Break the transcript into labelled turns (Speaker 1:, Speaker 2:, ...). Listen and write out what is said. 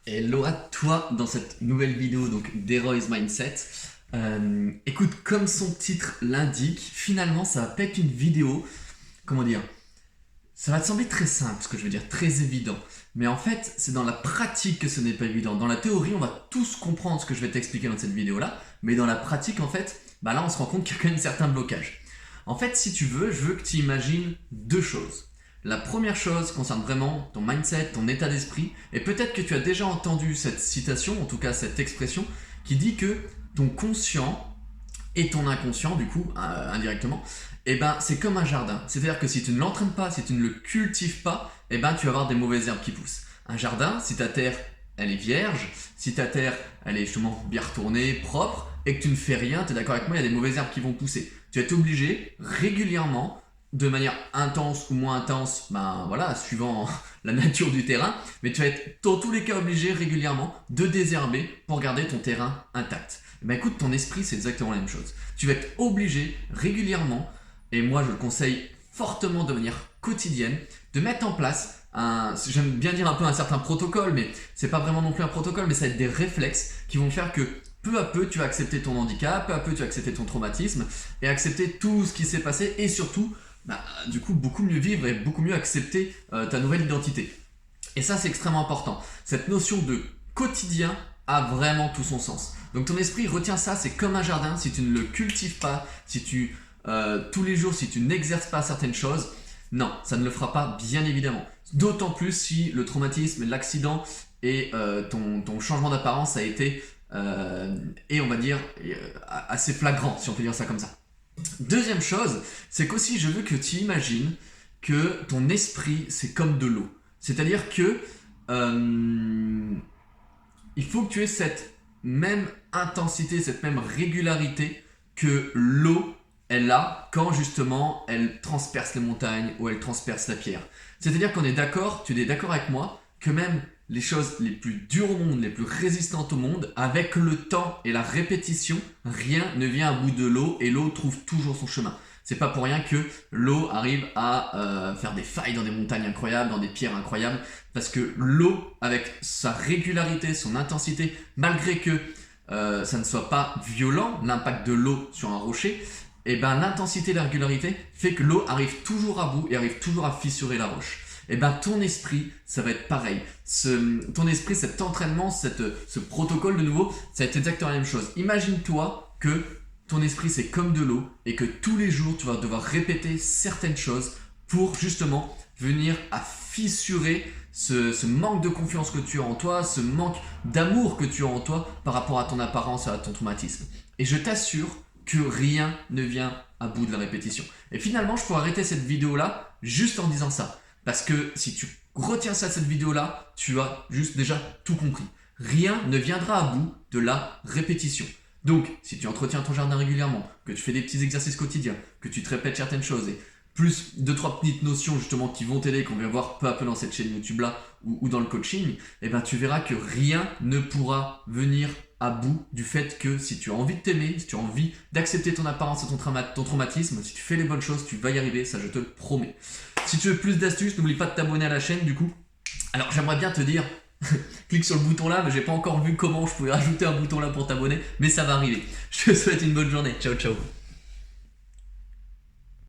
Speaker 1: Hello à toi dans cette nouvelle vidéo donc d'Heroes Mindset. Écoute, comme son titre l'indique, finalement ça va pas être une vidéo, comment dire, ça va te sembler très simple ce que je veux dire, très évident. Mais en fait, c'est dans la pratique que ce n'est pas évident. Dans la théorie, on va tous comprendre ce que je vais t'expliquer dans cette vidéo-là, mais dans la pratique, en fait, là on se rend compte qu'il y a quand même certains blocages. En fait, si tu veux, je veux que tu imagines deux choses. La première chose concerne vraiment ton mindset, ton état d'esprit, et peut-être que tu as déjà entendu cette citation, en tout cas cette expression, qui dit que ton conscient et ton inconscient, du coup, indirectement, c'est comme un jardin. C'est-à-dire que si tu ne l'entraînes pas, si tu ne le cultives pas, tu vas avoir des mauvaises herbes qui poussent. Un jardin, si ta terre, elle est vierge, si ta terre, elle est justement bien retournée, propre, et que tu ne fais rien, tu es d'accord avec moi, il y a des mauvaises herbes qui vont pousser. Tu vas être obligé, régulièrement, de manière intense ou moins intense, suivant la nature du terrain, mais tu vas être dans tous les cas obligé régulièrement de désherber pour garder ton terrain intact. Écoute, ton esprit c'est exactement la même chose. Tu vas être obligé régulièrement, et moi je le conseille fortement de manière quotidienne, de mettre en place j'aime bien dire un peu un certain protocole, mais c'est pas vraiment non plus un protocole, mais ça va être des réflexes qui vont faire que peu à peu tu vas accepter ton handicap, peu à peu tu vas accepter ton traumatisme, et accepter tout ce qui s'est passé, et surtout du coup beaucoup mieux vivre et beaucoup mieux accepter ta nouvelle identité. Et ça c'est extrêmement important. Cette notion de quotidien a vraiment tout son sens. Donc ton esprit retient ça, c'est comme un jardin, si tu ne le cultives pas, si tu tous les jours, si tu n'exerces pas certaines choses, non, ça ne le fera pas bien évidemment. D'autant plus si le traumatisme, l'accident et ton changement d'apparence a été, et on va dire, assez flagrant, si on peut dire ça comme ça. Deuxième chose, c'est qu'aussi je veux que tu imagines que ton esprit c'est comme de l'eau. C'est-à-dire que il faut que tu aies cette même intensité, cette même régularité que l'eau elle a quand justement elle transperce les montagnes ou elle transperce la pierre. C'est-à-dire qu'on est d'accord, tu es d'accord avec moi, que même les choses les plus dures au monde, les plus résistantes au monde, avec le temps et la répétition, rien ne vient à bout de l'eau et l'eau trouve toujours son chemin. C'est pas pour rien que l'eau arrive à faire des failles dans des montagnes incroyables, dans des pierres incroyables, parce que l'eau, avec sa régularité, son intensité, malgré que ça ne soit pas violent, l'impact de l'eau sur un rocher, l'intensité et la régularité fait que l'eau arrive toujours à bout et arrive toujours à fissurer la roche. Ton esprit, ça va être pareil. Ton esprit, cet entraînement, ce protocole de nouveau, ça va être exactement la même chose. Imagine-toi que ton esprit, c'est comme de l'eau et que tous les jours, tu vas devoir répéter certaines choses pour justement venir à fissurer ce manque de confiance que tu as en toi, ce manque d'amour que tu as en toi par rapport à ton apparence et à ton traumatisme. Et je t'assure que rien ne vient à bout de la répétition. Et finalement, je pourrais arrêter cette vidéo-là juste en disant ça. Parce que si tu retiens ça de cette vidéo-là, tu as juste déjà tout compris. Rien ne viendra à bout de la répétition. Donc, si tu entretiens ton jardin régulièrement, que tu fais des petits exercices quotidiens, que tu te répètes certaines choses et plus 2-3 petites notions justement qui vont t'aider, qu'on va voir peu à peu dans cette chaîne YouTube là ou dans le coaching, tu verras que rien ne pourra venir à bout du fait que si tu as envie de t'aimer, si tu as envie d'accepter ton apparence et ton traumatisme, si tu fais les bonnes choses, tu vas y arriver, ça je te le promets. Si tu veux plus d'astuces, n'oublie pas de t'abonner à la chaîne du coup. Alors j'aimerais bien te dire, clique sur le bouton là, mais j'ai pas encore vu comment je pouvais rajouter un bouton là pour t'abonner, mais ça va arriver. Je te souhaite une bonne journée, ciao ciao.